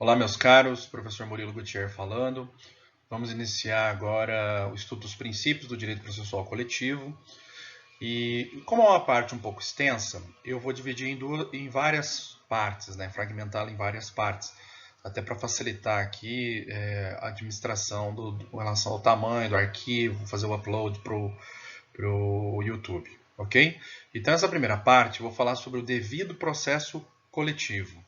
Olá, meus caros, professor Murilo Gutierrez falando. Vamos iniciar agora o estudo dos princípios do direito processual coletivo. E como é uma parte um pouco extensa, eu vou dividir em várias partes, né? Fragmentá-la em várias partes, até para facilitar aqui a administração com relação ao tamanho do arquivo, fazer o upload para o YouTube, ok? Então, essa primeira parte eu vou falar sobre o devido processo coletivo.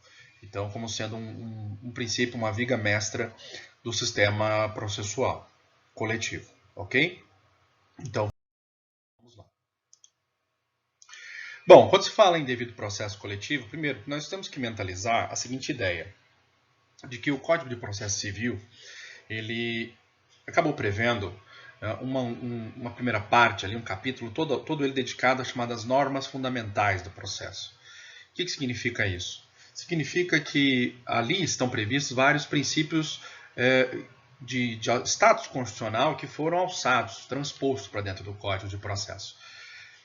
Então, como sendo um princípio, uma viga mestra do sistema processual coletivo, ok? Então, vamos lá. Bom, quando se fala em devido processo coletivo, primeiro, nós temos que mentalizar a seguinte ideia, de que o Código de Processo Civil, ele acabou prevendo uma primeira parte, ali, um capítulo, todo ele dedicado às chamadas normas fundamentais do processo. O que significa isso? Significa que ali estão previstos vários princípios de status constitucional que foram alçados, transpostos para dentro do Código de Processo.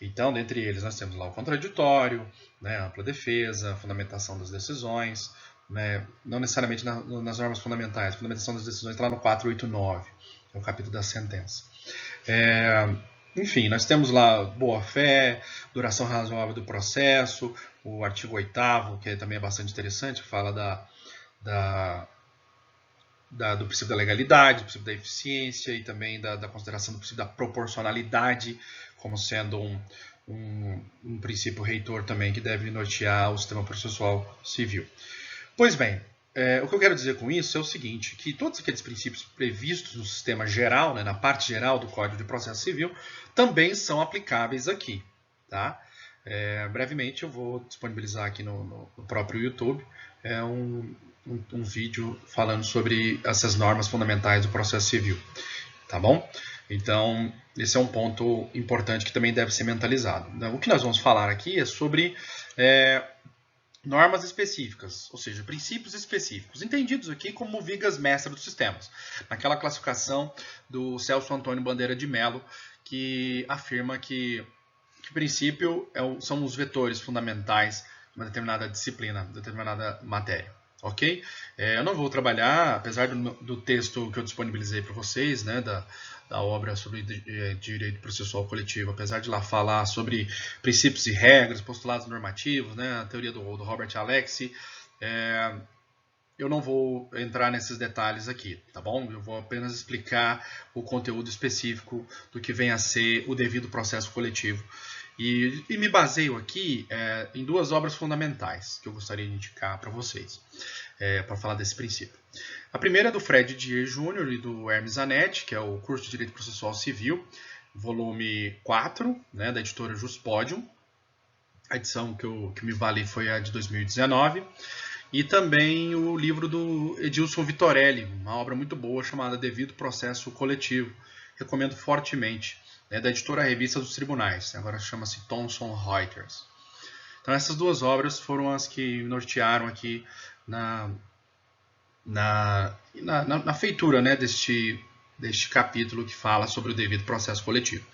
Então, dentre eles, nós temos lá o contraditório, né, ampla defesa, fundamentação das decisões, né, não necessariamente nas normas fundamentais, fundamentação das decisões está lá no 489, que é o capítulo da sentença. Enfim, nós temos lá boa-fé, duração razoável do processo, o artigo 8º, que também é bastante interessante, que fala do princípio da legalidade, do princípio da eficiência e também da consideração do princípio da proporcionalidade, como sendo um princípio reitor também que deve nortear o sistema processual civil. Pois bem, o que eu quero dizer com isso é o seguinte, que todos aqueles princípios previstos no sistema geral, né, na parte geral do Código de Processo Civil, também são aplicáveis aqui. Tá? Brevemente eu vou disponibilizar aqui no próprio YouTube um vídeo falando sobre essas normas fundamentais do processo civil. Tá bom? Então, esse é um ponto importante que também deve ser mentalizado. O que nós vamos falar aqui é sobre normas específicas, ou seja, princípios específicos, entendidos aqui como vigas mestras dos sistemas, naquela classificação do Celso Antônio Bandeira de Mello, que afirma que princípio são os vetores fundamentais de uma determinada disciplina, de determinada matéria. Ok? Eu não vou trabalhar, apesar do texto que eu disponibilizei para vocês, né, da obra sobre direito processual coletivo, apesar de lá falar sobre princípios e regras, postulados normativos, né, a teoria do Robert Alexy, eu não vou entrar nesses detalhes aqui, tá bom? Eu vou apenas explicar o conteúdo específico do que vem a ser o devido processo coletivo. E me baseio aqui em duas obras fundamentais que eu gostaria de indicar para vocês, para falar desse princípio. A primeira é do Fred Dier Jr. e do Hermes Zanetti, que é o curso de Direito Processual Civil, volume 4, né, da editora Juspodium. A edição que me vale foi a de 2019. E também o livro do Edilson Vitorelli, uma obra muito boa chamada Devido Processo Coletivo. Recomendo fortemente. É da editora Revista dos Tribunais, agora chama-se Thomson Reuters. Então essas duas obras foram as que nortearam aqui na feitura, né, deste capítulo que fala sobre o devido processo coletivo.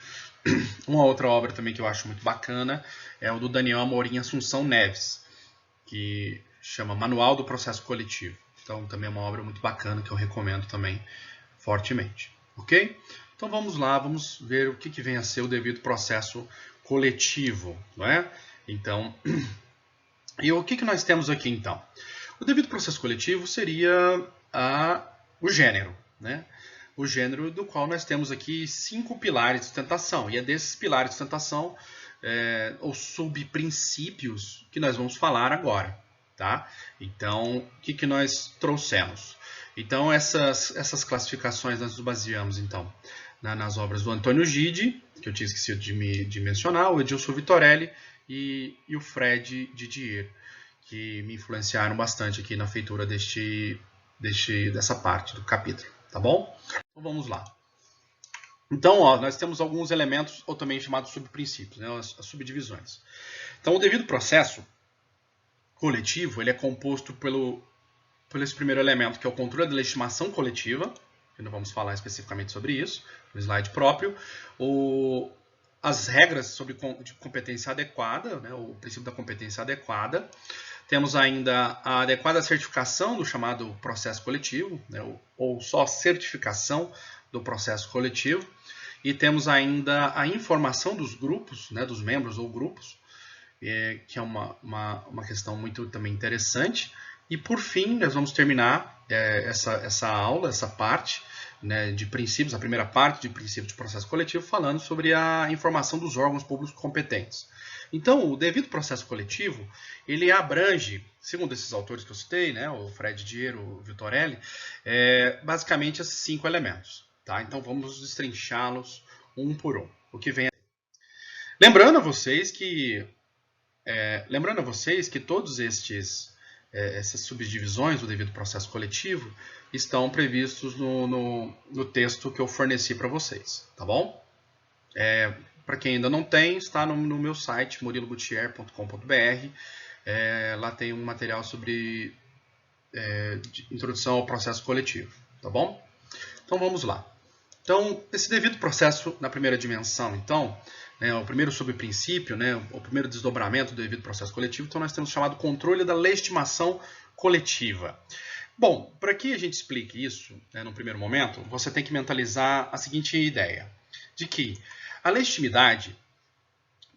Uma outra obra também que eu acho muito bacana é o do Daniel Amorim Assunção Neves, que chama Manual do Processo Coletivo. Então também é uma obra muito bacana que eu recomendo também fortemente. Ok? Então vamos lá, vamos ver o que vem a ser o devido processo coletivo, não é? Então, e o que nós temos aqui então? O devido processo coletivo seria o gênero, né? O gênero do qual nós temos aqui 5 pilares de sustentação, e é desses pilares de sustentação ou subprincípios que nós vamos falar agora, tá? Então, o que nós trouxemos? Então, essas classificações nós nos baseamos, então, nas obras do Antônio Gide, que eu tinha esquecido de mencionar, o Edilson Vitorelli e o Fred Didier, que me influenciaram bastante aqui na feitura dessa parte do capítulo, tá bom? Então, vamos lá. Então, nós temos alguns elementos, ou também chamados subprincípios, né, as subdivisões. Então, o devido processo coletivo ele é composto pelo esse primeiro elemento, que é o controle da legitimação coletiva, que não vamos falar especificamente sobre isso, no slide próprio, as regras sobre de competência adequada, né, o princípio da competência adequada, Temos ainda a adequada certificação do chamado processo coletivo, né, ou só certificação do processo coletivo. E temos ainda a informação dos grupos, né, dos membros ou grupos, que é uma questão muito também interessante. E por fim, nós vamos terminar essa aula, essa parte, né, de princípios, a primeira parte de princípios de processo coletivo, falando sobre a informação dos órgãos públicos competentes. Então, o devido processo coletivo, ele abrange, segundo esses autores que eu citei, né, o Fred Dier, o Vitorelli, basicamente esses 5 elementos. Tá? Então, vamos destrinchá-los um por um. O que vem. Lembrando a vocês que todos essas subdivisões do devido processo coletivo estão previstos no texto que eu forneci para vocês, tá bom? Para quem ainda não tem, está no meu site, murilogutierre.com.br. Lá tem um material sobre introdução ao processo coletivo, tá bom? Então vamos lá. Então, esse devido processo na primeira dimensão, então, o primeiro subprincípio, o primeiro desdobramento do devido processo coletivo, então nós temos o chamado controle da legitimação coletiva. Bom, para que a gente explique isso, no primeiro momento, você tem que mentalizar a seguinte ideia, de que a legitimidade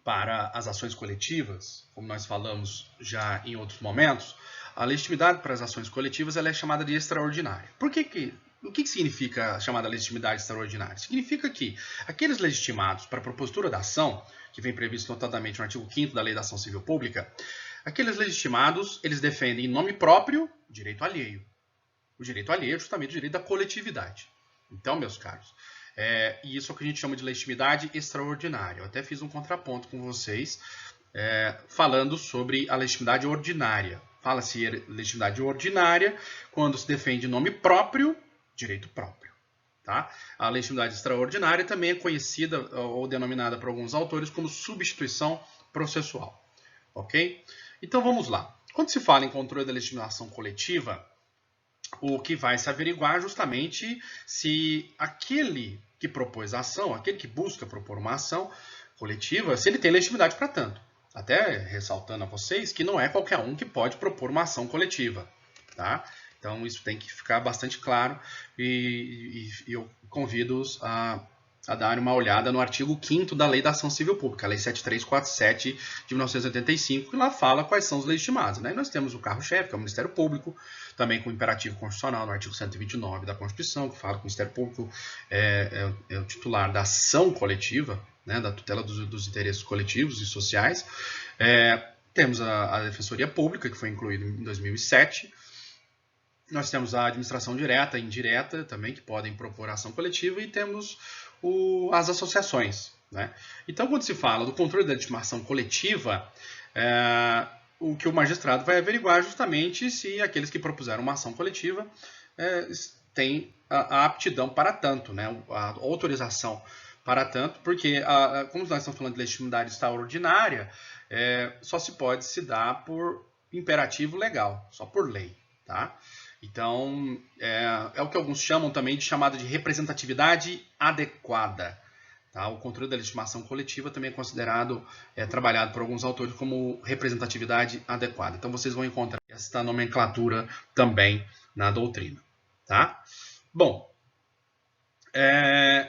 para as ações coletivas, como nós falamos já em outros momentos, a legitimidade para as ações coletivas ela é chamada de extraordinária. O que significa a chamada legitimidade extraordinária? Significa que aqueles legitimados para a propositura da ação, que vem previsto notadamente no artigo 5º da Lei da Ação Civil Pública, aqueles legitimados, eles defendem em nome próprio o direito alheio. O direito alheio é justamente o direito da coletividade. Então, meus caros, e isso é o que a gente chama de legitimidade extraordinária. Eu até fiz um contraponto com vocês, falando sobre a legitimidade ordinária. Fala-se legitimidade ordinária quando se defende em nome próprio, direito próprio. Tá? A legitimidade extraordinária também é conhecida ou denominada por alguns autores como substituição processual. Ok? Então vamos lá. Quando se fala em controle da legitimação coletiva, o que vai se averiguar é justamente se aquele que propôs a ação, aquele que busca propor uma ação coletiva, se ele tem legitimidade para tanto. Até ressaltando a vocês que não é qualquer um que pode propor uma ação coletiva. Tá? Então isso tem que ficar bastante claro e eu convido-os a dar uma olhada no artigo 5º da Lei da Ação Civil Pública, a Lei 7347 de 1985, que lá fala quais são os legitimados. Né? E nós temos o carro-chefe, que é o Ministério Público, também com o imperativo constitucional no artigo 129 da Constituição, que fala que o Ministério Público é o titular da ação coletiva, né, da tutela dos interesses coletivos e sociais. Temos a Defensoria Pública, que foi incluída em 2007. Nós temos a administração direta e indireta também, que podem propor ação coletiva, e temos as associações. Né? Então, quando se fala do controle da legitimação coletiva, o que o magistrado vai averiguar é justamente se aqueles que propuseram uma ação coletiva têm a aptidão para tanto, né? A autorização para tanto, porque, como nós estamos falando de legitimidade extraordinária, só se pode se dar por imperativo legal, só por lei. Tá? Então, é o que alguns chamam também de chamada de representatividade adequada. Tá? O controle da legitimação coletiva também é considerado, trabalhado por alguns autores como representatividade adequada. Então, vocês vão encontrar esta nomenclatura também na doutrina. Tá? Bom,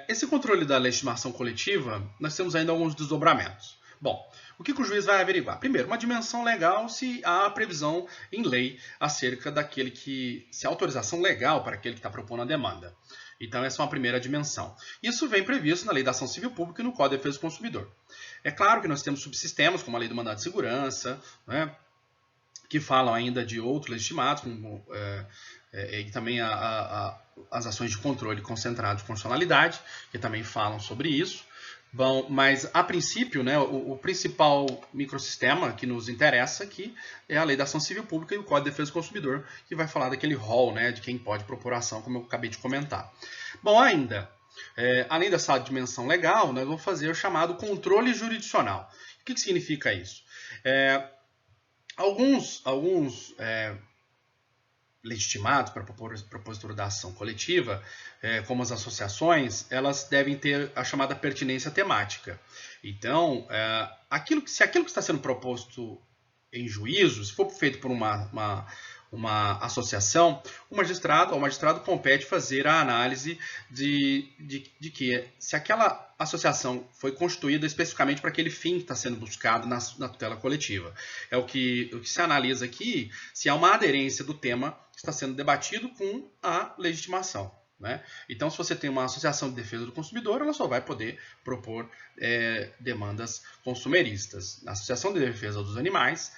esse controle da legitimação coletiva, nós temos ainda alguns desdobramentos. Bom, o que o juiz vai averiguar? Primeiro, uma dimensão legal, se há previsão em lei acerca se há autorização legal para aquele que está propondo a demanda. Então, essa é uma primeira dimensão. Isso vem previsto na Lei da Ação Civil Pública e no Código de Defesa do Consumidor. É claro que nós temos subsistemas, como a Lei do Mandado de Segurança, né, que falam ainda de outros legitimados, como, e também as ações de controle concentrado de constitucionalidade, que também falam sobre isso. Bom, mas a princípio, né, o principal microsistema que nos interessa aqui é a Lei da Ação Civil Pública e o Código de Defesa do Consumidor, que vai falar daquele rol, né, de quem pode propor ação, como eu acabei de comentar. Bom, ainda, além dessa dimensão legal, nós vamos fazer o chamado controle jurisdicional. O que significa isso? Alguns legitimados para propositura da ação coletiva, como as associações, elas devem ter a chamada pertinência temática. Então, se aquilo que está sendo proposto em juízo, se for feito por uma associação, o magistrado compete fazer a análise de que se aquela associação foi constituída especificamente para aquele fim que está sendo buscado na tutela coletiva. É o que se analisa aqui, se há uma aderência do tema que está sendo debatido com a legitimação. Né? Então, se você tem uma associação de defesa do consumidor, ela só vai poder propor demandas consumeristas. Na associação de defesa dos animais,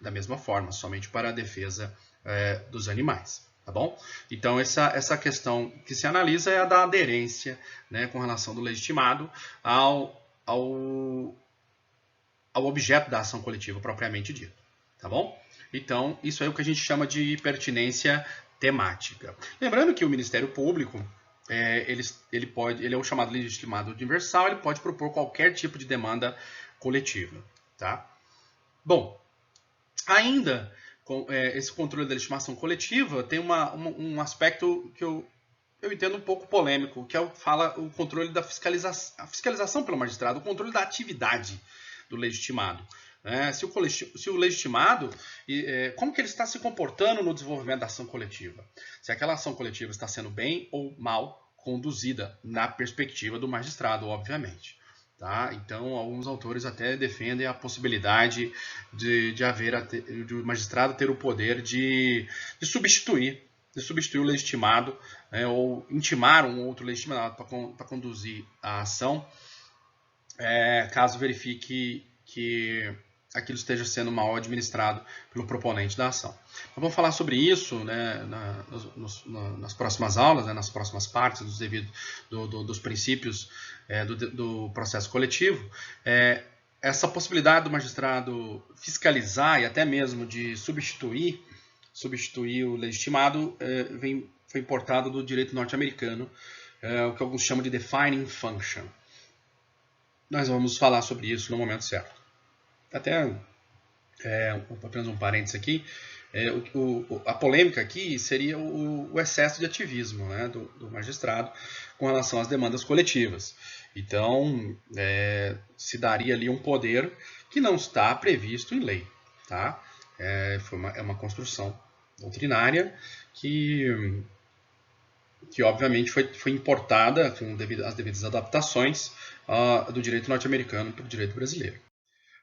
da mesma forma, somente para a defesa dos animais. Tá bom? Então, essa questão que se analisa é a da aderência, né, com relação do legitimado ao objeto da ação coletiva propriamente dito. Tá bom? Então, isso é o que a gente chama de pertinência temática. Lembrando que o Ministério Público, ele é o chamado legitimado universal, ele pode propor qualquer tipo de demanda coletiva. Tá? Bom, ainda, esse controle da legitimação coletiva tem um aspecto que eu entendo um pouco polêmico, que fala o controle da fiscalização, a fiscalização pelo magistrado, o controle da atividade do legitimado. Se o legitimado, como que ele está se comportando no desenvolvimento da ação coletiva? Se aquela ação coletiva está sendo bem ou mal conduzida na perspectiva do magistrado, obviamente. Tá? Então, alguns autores até defendem a possibilidade de o magistrado ter o poder de substituir o legitimado, ou intimar um outro legitimado para conduzir a ação, caso verifique que aquilo esteja sendo mal administrado pelo proponente da ação. Então, vamos falar sobre isso, né, nas próximas aulas, né, nas próximas partes dos princípios do processo coletivo. Essa possibilidade do magistrado fiscalizar e até mesmo de substituir o legitimado foi importado do direito norte-americano, o que alguns chamam de defining function. Nós vamos falar sobre isso no momento certo. Até apenas um parênteses aqui, a polêmica aqui seria o excesso de ativismo, né, do magistrado com relação às demandas coletivas. Então, se daria ali um poder que não está previsto em lei. Tá? É uma construção doutrinária que obviamente foi importada com as devidas adaptações do direito norte-americano para o direito brasileiro.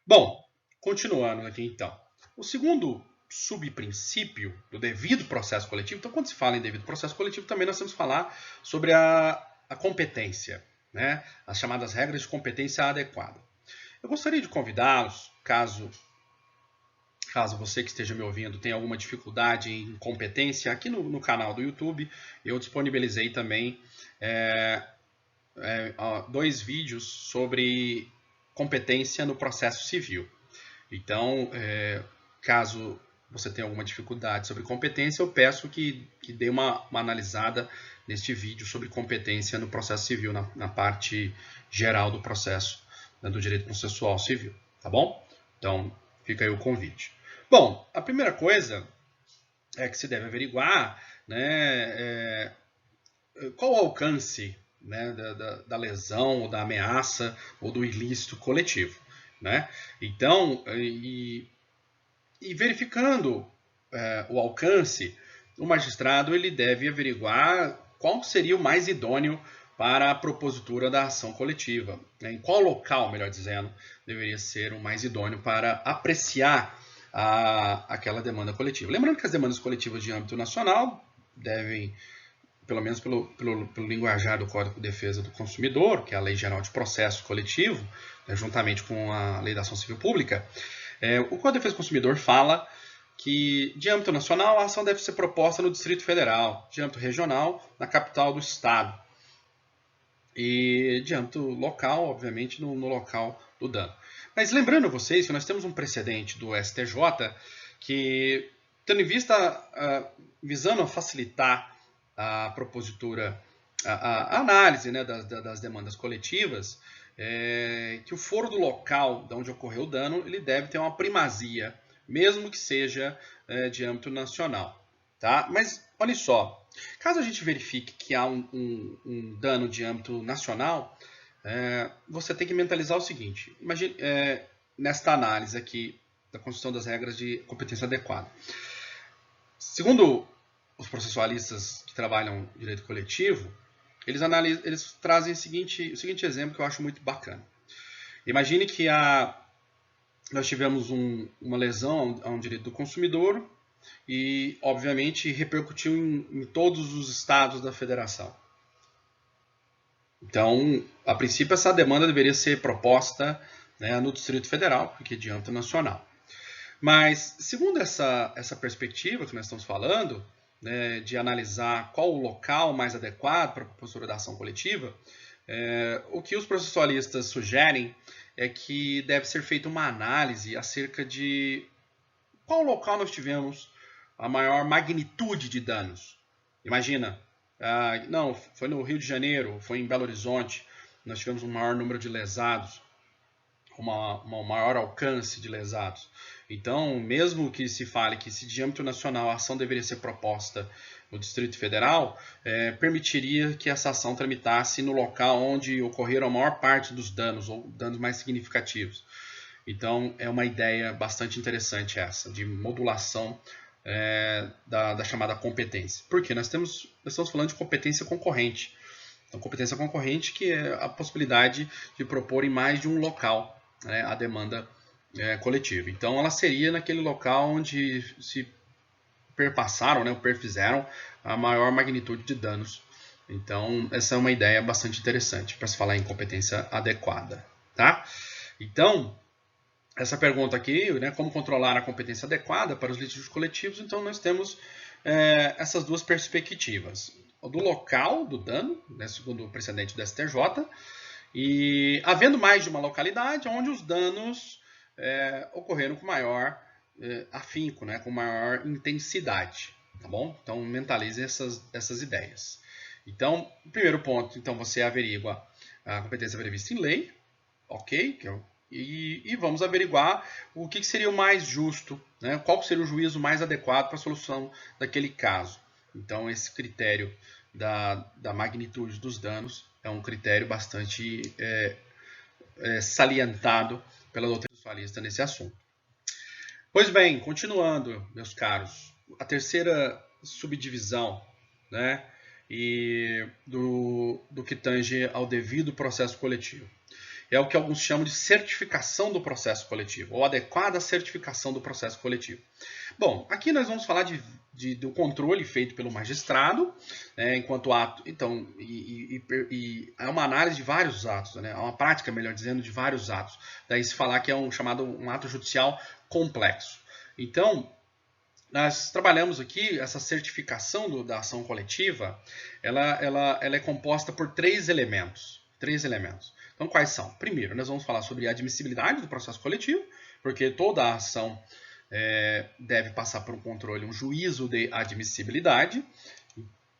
Bom, continuando aqui então. O segundo subprincípio do devido processo coletivo, então quando se fala em devido processo coletivo, também nós temos que falar sobre a competência, né? As chamadas regras de competência adequada. Eu gostaria de convidá-los, caso você que esteja me ouvindo tenha alguma dificuldade em competência, aqui no canal do YouTube eu disponibilizei também 2 vídeos sobre competência no processo civil. Então, caso você tenha alguma dificuldade sobre competência, eu peço que dê uma analisada neste vídeo sobre competência no processo civil, na parte geral do processo, né, do direito processual civil. Tá bom? Então, fica aí o convite. Bom, a primeira coisa que se deve averiguar, né, qual o alcance, né, da lesão, ou da ameaça, ou do ilícito coletivo. Né? Então, e verificando o alcance, o magistrado ele deve averiguar qual seria o mais idôneo para a propositura da ação coletiva. Né? Em qual local, melhor dizendo, deveria ser o mais idôneo para apreciar aquela demanda coletiva. Lembrando que as demandas coletivas de âmbito nacional devem, pelo menos pelo linguajar do Código de Defesa do Consumidor, que é a Lei Geral de Processo Coletivo, né, juntamente com a Lei da Ação Civil Pública, o Código de Defesa do Consumidor fala que, de âmbito nacional, a ação deve ser proposta no Distrito Federal, de âmbito regional, na capital do Estado, e de âmbito local, obviamente, no local do dano. Mas lembrando a vocês que nós temos um precedente do STJ que, tendo em vista, visando facilitar a propositura, a análise, né, das demandas coletivas, que o foro do local de onde ocorreu o dano ele deve ter uma primazia, mesmo que seja de âmbito nacional. Tá? Mas, olha só, caso a gente verifique que há um dano de âmbito nacional, você tem que mentalizar o seguinte: imagine, nesta análise aqui construção das regras de competência adequada. Segundo os processualistas que trabalham direito coletivo, eles trazem o seguinte exemplo que eu acho muito bacana. Imagine que nós tivemos uma lesão a um direito do consumidor e, obviamente, repercutiu em todos os estados da federação. Então, a princípio, essa demanda deveria ser proposta, né, no Distrito Federal, porque é de âmbito nacional. Mas, segundo essa perspectiva que nós estamos falando, né, de analisar qual o local mais adequado para a propositura da ação coletiva, o que os processualistas sugerem é que deve ser feita uma análise acerca de qual local nós tivemos a maior magnitude de danos. Imagina, não, foi no Rio de Janeiro, foi em Belo Horizonte, nós tivemos um maior número de lesados, um maior alcance de lesados. Então, mesmo que se fale que se de âmbito nacional a ação deveria ser proposta no Distrito Federal, permitiria que essa ação tramitasse no local onde ocorreram a maior parte dos danos, ou danos mais significativos. Então, é uma ideia bastante interessante essa, de modulação da chamada competência. Porque nós estamos falando de competência concorrente. Então, competência concorrente que é a possibilidade de propor em mais de um local, né, a demanda coletiva. Então, ela seria naquele local onde se perpassaram, né, ou perfizeram a maior magnitude de danos. Então, essa é uma ideia bastante interessante para se falar em competência adequada. Tá? Então, essa pergunta aqui, né, como controlar a competência adequada para os litígios coletivos, então nós temos essas duas perspectivas. Do local do dano, né, segundo o precedente do STJ, e havendo mais de uma localidade onde os danos ocorreram com maior afinco, né, com maior intensidade. Tá bom? Então, mentalize essas ideias. Então, o primeiro ponto, então, você averigua a competência prevista em lei, ok? E vamos averiguar o que seria o mais justo, né? Qual seria o juízo mais adequado para a solução daquele caso. Então, esse critério da magnitude dos danos é um critério bastante salientado pela doutrina processualista nesse assunto. Pois bem, continuando, meus caros, a terceira subdivisão, né, do que tange ao devido processo coletivo. É o que alguns chamam de certificação do processo coletivo, ou adequada certificação do processo coletivo. Bom, aqui nós vamos falar do controle feito pelo magistrado, enquanto ato. Então, é uma análise de vários atos, né? É uma prática, melhor dizendo, de vários atos. Daí se falar que é um ato judicial complexo. Então, nós trabalhamos aqui, essa certificação da ação coletiva, ela é composta por três elementos. Então, quais são? Primeiro, nós vamos falar sobre a admissibilidade do processo coletivo, porque toda a ação deve passar por um controle, um juízo de admissibilidade.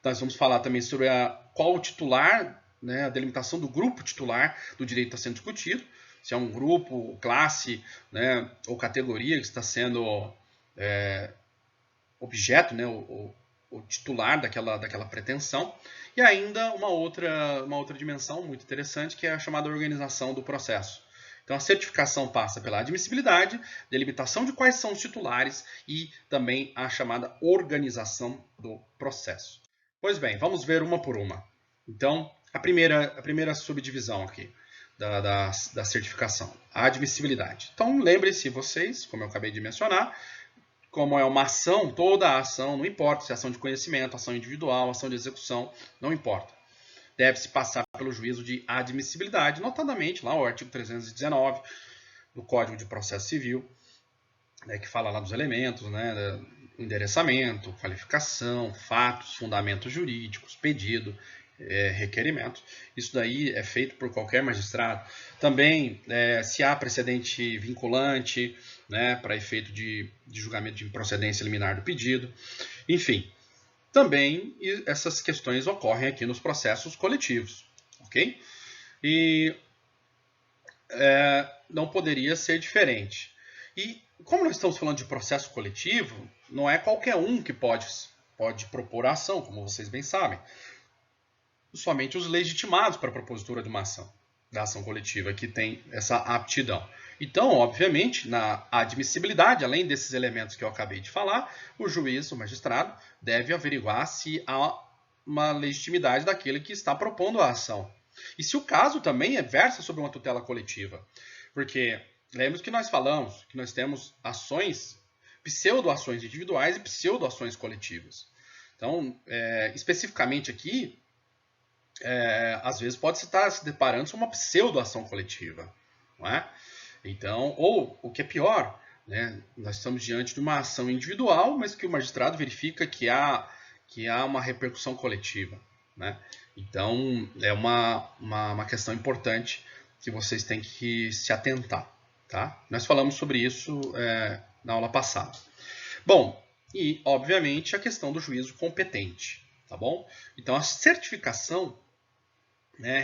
Nós vamos falar também sobre qual o titular, né, a delimitação do grupo titular do direito está sendo discutido, se é um grupo, classe, né, ou categoria que está sendo objeto, né, o titular daquela pretensão. E ainda uma outra dimensão muito interessante, que é a chamada organização do processo. Então, a certificação passa pela admissibilidade, delimitação de quais são os titulares e também a chamada organização do processo. Pois bem, vamos ver uma por uma. Então, a primeira subdivisão aqui da certificação, a admissibilidade. Então, lembrem-se vocês, como eu acabei de mencionar, como é uma ação, toda a ação, não importa se é ação de conhecimento, ação individual, ação de execução, não importa. Deve-se passar pelo juízo de admissibilidade, notadamente lá o artigo 319 do Código de Processo Civil, né, que fala lá dos elementos, né, endereçamento, qualificação, fatos, fundamentos jurídicos, pedido, requerimento. Isso daí é feito por qualquer magistrado. Também, se há precedente vinculante, né, para efeito de julgamento de improcedência liminar do pedido. Enfim, também essas questões ocorrem aqui nos processos coletivos. Ok? E não poderia ser diferente. E como nós estamos falando de processo coletivo, não é qualquer um que pode propor a ação, como vocês bem sabem. Somente os legitimados para a propositura de uma ação. da ação coletiva que tem essa aptidão. Então, obviamente, na admissibilidade, além desses elementos que eu acabei de falar, o juiz, o magistrado, deve averiguar se há uma legitimidade daquele que está propondo a ação. E se o caso também versa sobre uma tutela coletiva. Porque, lembre que nós falamos que nós temos ações, pseudo-ações individuais e pseudo-ações coletivas. Então, especificamente aqui, às vezes pode estar se deparando com uma pseudo-ação coletiva. Não é? Então, ou o que é pior, né, nós estamos diante de uma ação individual, mas que o magistrado verifica que há uma repercussão coletiva. Né? Então, é uma questão importante que vocês têm que se atentar. Tá? Nós falamos sobre isso na aula passada. Bom, e obviamente a questão do juízo competente. Tá bom? Então, a certificação,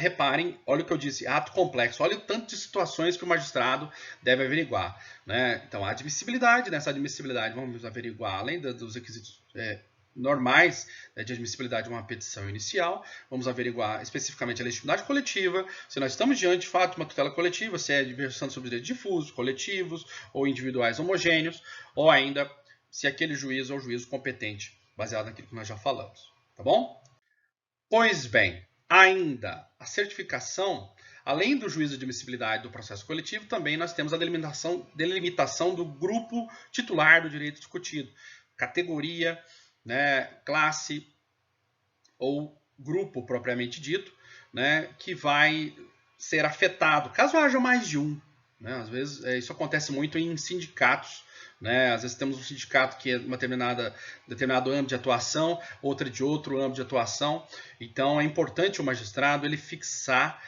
reparem, olha o que eu disse, ato complexo, olha o tanto de situações que o magistrado deve averiguar. Né? Então, a admissibilidade, nessa admissibilidade vamos averiguar, além dos requisitos normais de admissibilidade de uma petição inicial, vamos averiguar especificamente a legitimidade coletiva, se nós estamos diante de fato de uma tutela coletiva, se é versando sobre direitos difusos, coletivos ou individuais homogêneos, ou ainda se aquele juiz é o juízo competente, baseado naquilo que nós já falamos. Tá bom? Pois bem, ainda a certificação, além do juízo de admissibilidade do processo coletivo, também nós temos a delimitação do grupo titular do direito discutido, categoria, né, classe ou grupo propriamente dito, né, que vai ser afetado, caso haja mais de um. Né, às vezes isso acontece muito em sindicatos. Né? Às vezes temos um sindicato que é uma determinado âmbito de atuação, outra de outro âmbito de atuação. Então é importante o magistrado ele fixar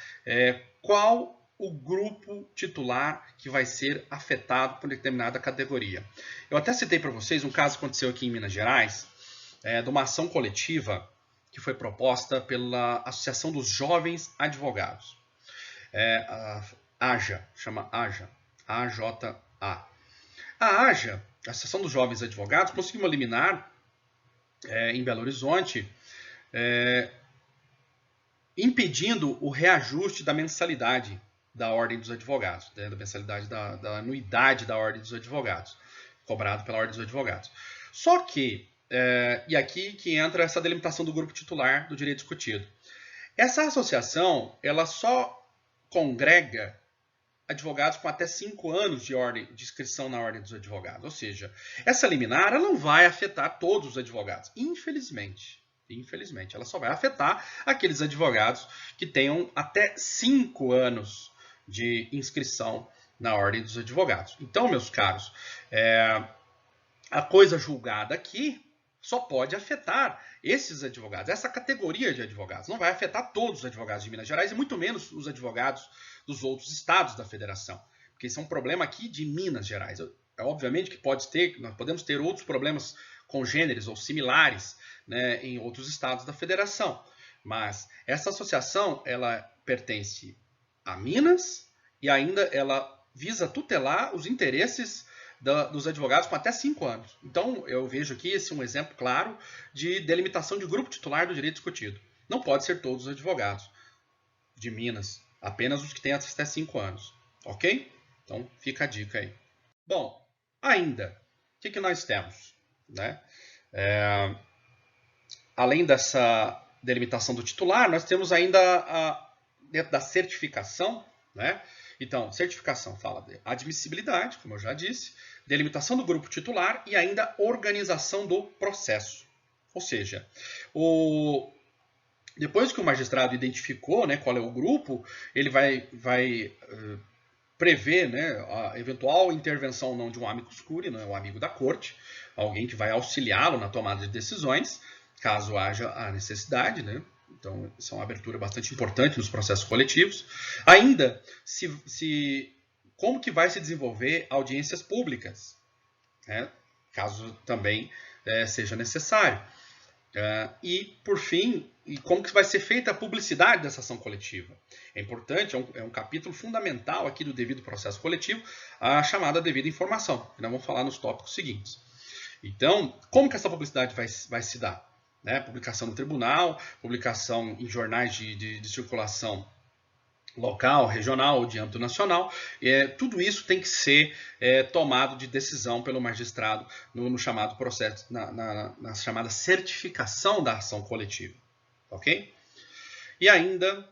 qual o grupo titular que vai ser afetado por determinada categoria. Eu até citei para vocês um caso que aconteceu aqui em Minas Gerais, de uma ação coletiva que foi proposta pela Associação dos Jovens Advogados. A AJA, chama AJA, AJA. A AJA, a Associação dos Jovens Advogados, conseguiu uma liminar em Belo Horizonte, impedindo o reajuste da mensalidade da Ordem dos Advogados, da mensalidade da anuidade da Ordem dos Advogados, cobrado pela Ordem dos Advogados. Só que, e aqui que entra essa delimitação do grupo titular do direito discutido. Essa associação, ela só congrega advogados com até 5 anos de inscrição na Ordem dos Advogados. Ou seja, essa liminar ela não vai afetar todos os advogados, infelizmente. Infelizmente, ela só vai afetar aqueles advogados que tenham até 5 anos de inscrição na Ordem dos Advogados. Então, meus caros, a coisa julgada aqui só pode afetar esses advogados, essa categoria de advogados. Não vai afetar todos os advogados de Minas Gerais e muito menos os advogados dos outros estados da federação. Porque isso é um problema aqui de Minas Gerais. Obviamente que nós podemos ter outros problemas congêneres ou similares, né, em outros estados da federação. Mas essa associação ela pertence a Minas e ainda ela visa tutelar os interesses dos advogados com até 5 anos. Então, eu vejo aqui um exemplo claro de delimitação de grupo titular do direito discutido. Não pode ser todos os advogados de Minas, apenas os que têm até 5 anos. Ok? Então, fica a dica aí. Bom, ainda, o que nós temos? Né? Além dessa delimitação do titular, nós temos ainda, dentro da certificação, né? Então, certificação fala de admissibilidade, como eu já disse, delimitação do grupo titular e ainda organização do processo. Ou seja, depois que o magistrado identificou, né, qual é o grupo, ele vai prever, né, a eventual intervenção não de um amicus curiae, não é um amigo da corte, alguém que vai auxiliá-lo na tomada de decisões, caso haja a necessidade, né? Então, isso é uma abertura bastante importante nos processos coletivos. Ainda, como que vai se desenvolver audiências públicas, né? Caso também seja necessário. E, por fim, como que vai ser feita a publicidade dessa ação coletiva. É importante, é um capítulo fundamental aqui do devido processo coletivo, a chamada devida informação, que nós vamos falar nos tópicos seguintes. Então, como que essa publicidade vai se dar? Né? Publicação no tribunal, publicação em jornais de circulação local, regional ou de âmbito nacional, tudo isso tem que ser tomado de decisão pelo magistrado no chamado processo, na chamada certificação da ação coletiva, ok? E ainda,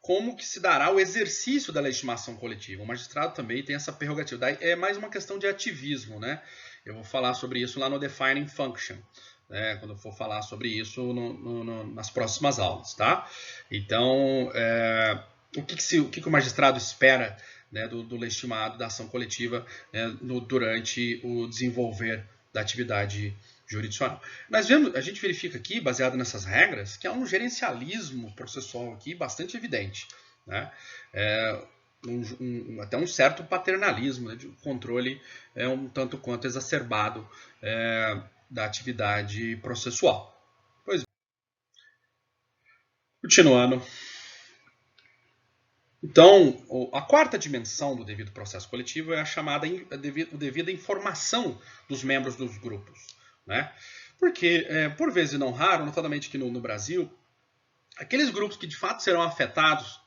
como que se dará o exercício da legitimação coletiva? O magistrado também tem essa prerrogativa. Daí é mais uma questão de ativismo, né? Eu vou falar sobre isso lá no Defining Function, quando eu for falar sobre isso nas próximas aulas, tá? Então, o que o magistrado espera, né, do legitimado da ação coletiva durante o desenvolver da atividade jurisdicional? A gente verifica aqui, baseado nessas regras, que há um gerencialismo processual aqui bastante evidente, né? Até um certo paternalismo, né, de controle um tanto quanto exacerbado da atividade processual. Pois bem. Continuando. Então, a quarta dimensão do devido processo coletivo é a chamada devida informação dos membros dos grupos, né? Porque, por vezes não raro, notadamente aqui no Brasil, aqueles grupos que de fato serão afetados,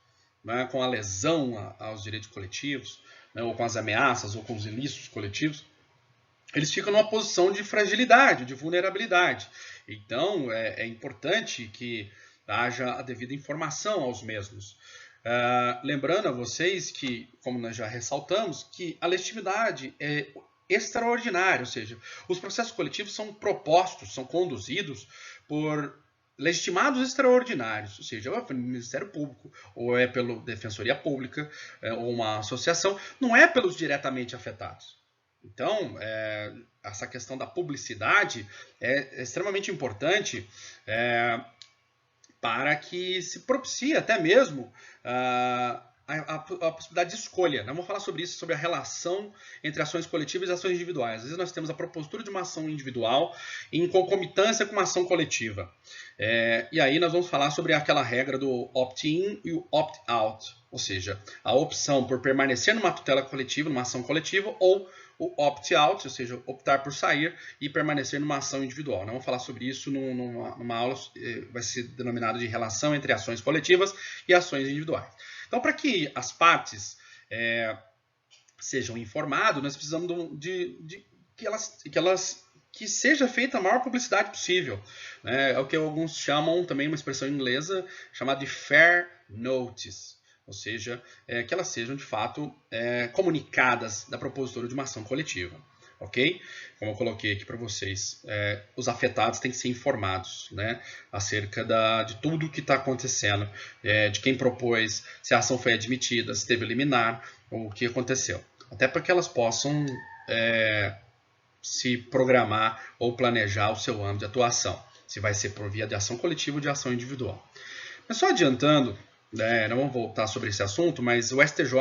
né, com a lesão aos direitos coletivos, né, ou com as ameaças, ou com os ilícitos coletivos, eles ficam numa posição de fragilidade, de vulnerabilidade. Então, é importante que haja a devida informação aos mesmos. Lembrando a vocês que, como nós já ressaltamos, que a legitimidade é extraordinária, ou seja, os processos coletivos são propostos, são conduzidos por legitimados extraordinários, ou seja, ou é pelo Ministério Público, ou é pela Defensoria Pública, ou uma associação, não é pelos diretamente afetados. Então, essa questão da publicidade é extremamente importante para que se propicie até mesmo a possibilidade de escolha. Vamos falar sobre isso, sobre a relação entre ações coletivas e ações individuais. Às vezes nós temos a propositura de uma ação individual em concomitância com uma ação coletiva. E aí nós vamos falar sobre aquela regra do opt-in e o opt-out, ou seja, a opção por permanecer numa tutela coletiva, numa ação coletiva, ou o opt-out, ou seja, optar por sair e permanecer numa ação individual. Vamos falar sobre isso numa aula, vai ser denominado de relação entre ações coletivas e ações individuais. Então, para que as partes sejam informadas, nós precisamos que seja feita a maior publicidade possível. É o que alguns chamam, também uma expressão inglesa, chamada de fair notice. Ou seja, que elas sejam de fato comunicadas da propositura de uma ação coletiva. Ok? Como eu coloquei aqui para vocês, os afetados têm que ser informados, né, acerca de tudo o que está acontecendo, de quem propôs, se a ação foi admitida, se teve liminar, o que aconteceu. Até para que elas possam se programar ou planejar o seu âmbito de atuação, se vai ser por via de ação coletiva ou de ação individual. Mas só adiantando, não vamos voltar sobre esse assunto, mas o STJ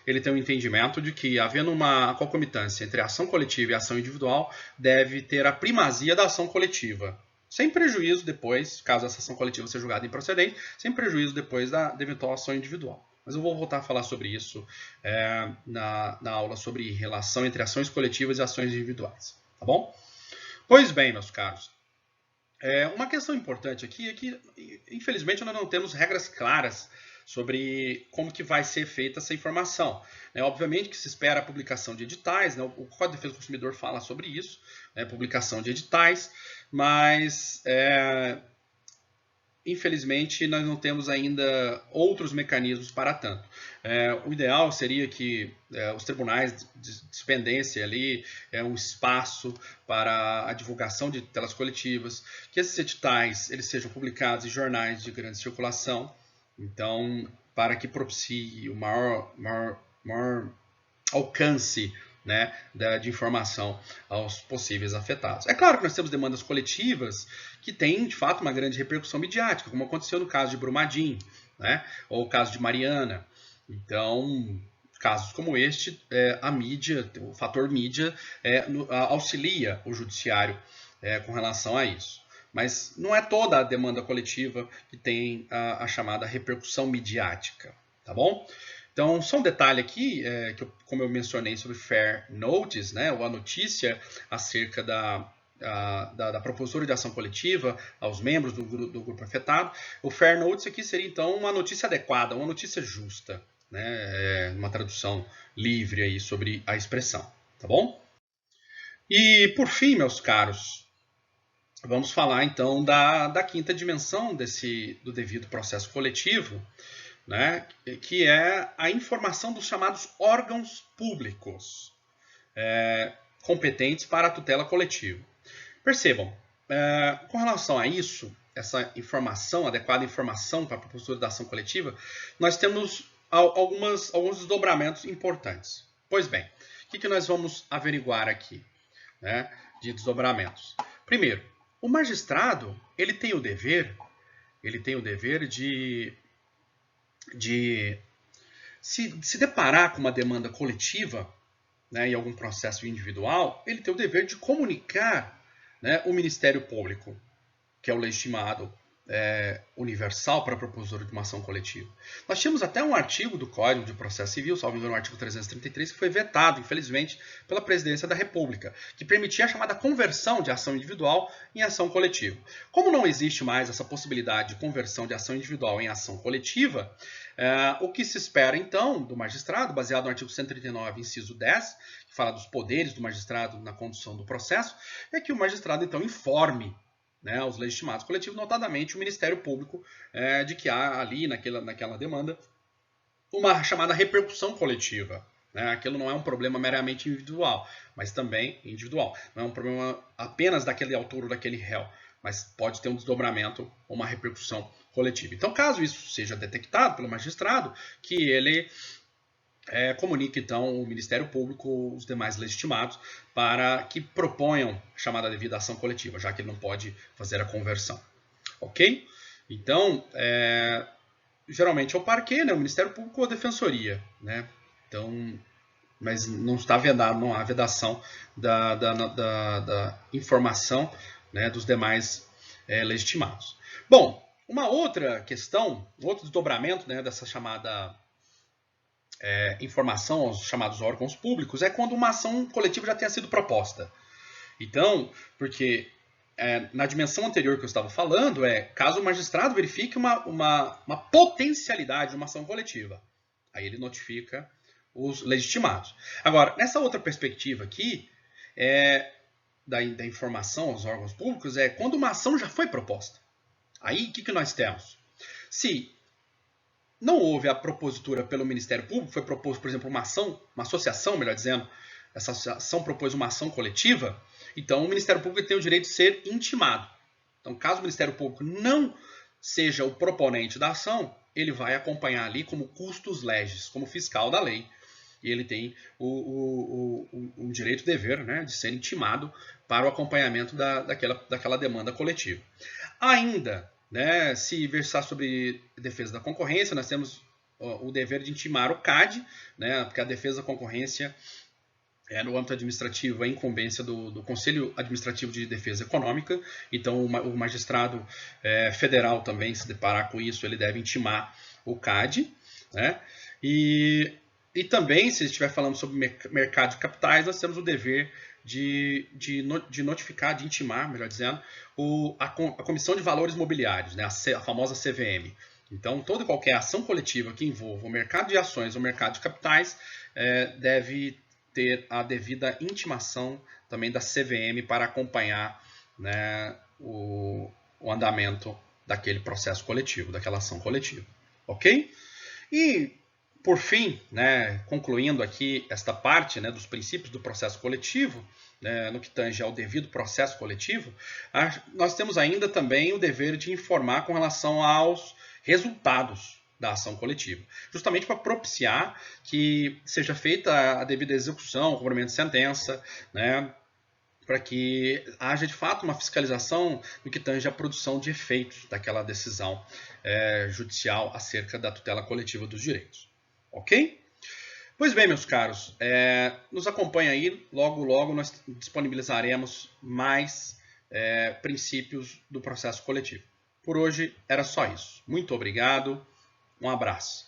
ele tem um entendimento de que, havendo uma concomitância entre a ação coletiva e a ação individual, deve ter a primazia da ação coletiva, sem prejuízo depois, caso essa ação coletiva seja julgada improcedente, sem prejuízo depois da eventual ação individual. Mas eu vou voltar a falar sobre isso na aula sobre relação entre ações coletivas e ações individuais. Tá bom? Pois bem, meus caros. Uma questão importante aqui é que, infelizmente, nós não temos regras claras sobre como que vai ser feita essa informação. Obviamente que se espera a publicação de editais, né? O Código de Defesa do Consumidor fala sobre isso, né? Publicação de editais, mas infelizmente nós não temos ainda outros mecanismos para tanto. O ideal seria que os tribunais de dependência ali um espaço para a divulgação de tutelas coletivas, que esses editais eles sejam publicados em jornais de grande circulação, então para que propicie o maior alcance, né, de informação aos possíveis afetados. É claro que nós temos demandas coletivas que têm, de fato, uma grande repercussão midiática, como aconteceu no caso de Brumadinho, né, ou o caso de Mariana. Então, casos como este, a mídia, o fator mídia, auxilia o judiciário com relação a isso. Mas não é toda a demanda coletiva que tem a chamada repercussão midiática, tá bom? Então, só um detalhe aqui, como eu mencionei sobre fair notice, né, ou a notícia acerca da da propositura de ação coletiva aos membros do grupo afetado. O fair notice aqui seria, então, uma notícia adequada, uma notícia justa, né? Uma tradução livre aí sobre a expressão, tá bom? E, por fim, meus caros, vamos falar, então, da quinta dimensão do devido processo coletivo, né? Que é a informação dos chamados órgãos públicos competentes para a tutela coletiva. Percebam, com relação a isso, essa informação, adequada informação para a propositura da ação coletiva, nós temos alguns desdobramentos importantes. Pois bem, o que nós vamos averiguar aqui, né, de desdobramentos? Primeiro, o magistrado ele tem o dever de se deparar com uma demanda coletiva, né, em algum processo individual, ele tem o dever de comunicar, né, o Ministério Público, que é o legitimado universal para a propositura de uma ação coletiva. Nós tínhamos até um artigo do Código de Processo Civil, salvo engano, o artigo 333, que foi vetado, infelizmente, pela Presidência da República, que permitia a chamada conversão de ação individual em ação coletiva. Como não existe mais essa possibilidade de conversão de ação individual em ação coletiva, o que se espera, então, do magistrado, baseado no artigo 139, inciso 10, que fala dos poderes do magistrado na condução do processo, é que o magistrado, então, informe, né, aos legitimados coletivos, notadamente o Ministério Público, de que há ali, naquela demanda, uma chamada repercussão coletiva. Né? Aquilo não é um problema meramente individual, mas também individual. Não é um problema apenas daquele autor ou daquele réu, mas pode ter um desdobramento ou uma repercussão coletiva. Então, caso isso seja detectado pelo magistrado, que ele comunique, então, o Ministério Público, os demais legitimados, para que proponham a chamada devida ação coletiva, já que ele não pode fazer a conversão. Ok? Então, geralmente é o parquê, né, o Ministério Público ou a Defensoria. Né? Então, mas não está vedado, não há vedação da informação, né, dos demais legitimados. Bom, uma outra questão, outro desdobramento, né, dessa chamada informação aos chamados órgãos públicos é quando uma ação coletiva já tenha sido proposta. Então, porque na dimensão anterior que eu estava falando, caso o magistrado verifique uma potencialidade de uma ação coletiva. Aí ele notifica os legitimados. Agora, nessa outra perspectiva aqui, da informação aos órgãos públicos, quando uma ação já foi proposta. Aí, o que nós temos? Se não houve a propositura pelo Ministério Público, foi proposto, por exemplo, uma associação, melhor dizendo, essa associação propôs uma ação coletiva, então o Ministério Público tem o direito de ser intimado. Então, caso o Ministério Público não seja o proponente da ação, ele vai acompanhar ali como custos legis, como fiscal da lei. E ele tem o direito, o dever, né, de ser intimado para o acompanhamento daquela demanda coletiva. Ainda, né, se versar sobre defesa da concorrência, nós temos o dever de intimar o CAD, né, porque a defesa da concorrência no âmbito administrativo é incumbência do Conselho Administrativo de Defesa Econômica, então o magistrado federal também, se deparar com isso, ele deve intimar o CAD, né, e também, se estiver falando sobre mercado de capitais, nós temos o dever de notificar, de intimar, melhor dizendo, a Comissão de Valores Mobiliários, né, a famosa CVM. Então, toda e qualquer ação coletiva que envolva o mercado de ações ou o mercado de capitais deve ter a devida intimação também da CVM para acompanhar, né, o andamento daquele processo coletivo, daquela ação coletiva. Ok? E, por fim, né, concluindo aqui esta parte, né, dos princípios do processo coletivo, né, no que tange ao devido processo coletivo, nós temos ainda também o dever de informar com relação aos resultados da ação coletiva, justamente para propiciar que seja feita a devida execução, o cumprimento de sentença, né, para que haja de fato uma fiscalização no que tange à produção de efeitos daquela decisão judicial acerca da tutela coletiva dos direitos. Ok? Pois bem, meus caros, nos acompanha aí, logo logo nós disponibilizaremos mais princípios do processo coletivo. Por hoje era só isso. Muito obrigado, um abraço.